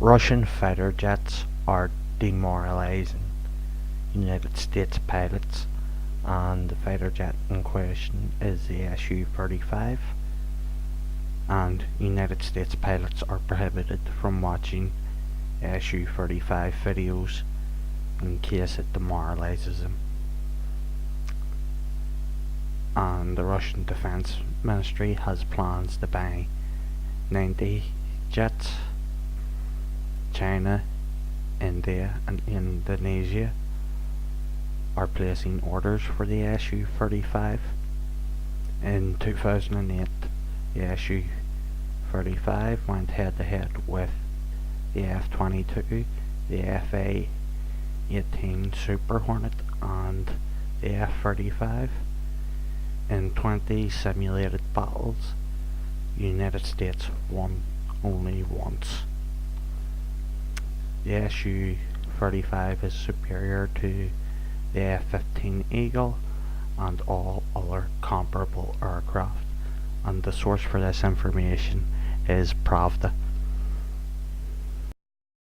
Russian fighter jets are demoralising United States pilots, and the fighter jet in question is the Su-35, and United States pilots are prohibited from watching Su-35 videos in case it demoralises them. And the Russian Defense Ministry has plans to buy 90 jets. China, India and Indonesia are placing orders for the Su-35. In 2008, the Su-35 went head to head with the F-22, the Fa-18 Super Hornet and the F-35. In 20 simulated battles, the United States won only once. The Su-35 is superior to the F-15 Eagle and all other comparable aircraft, and the source for this information is Pravda.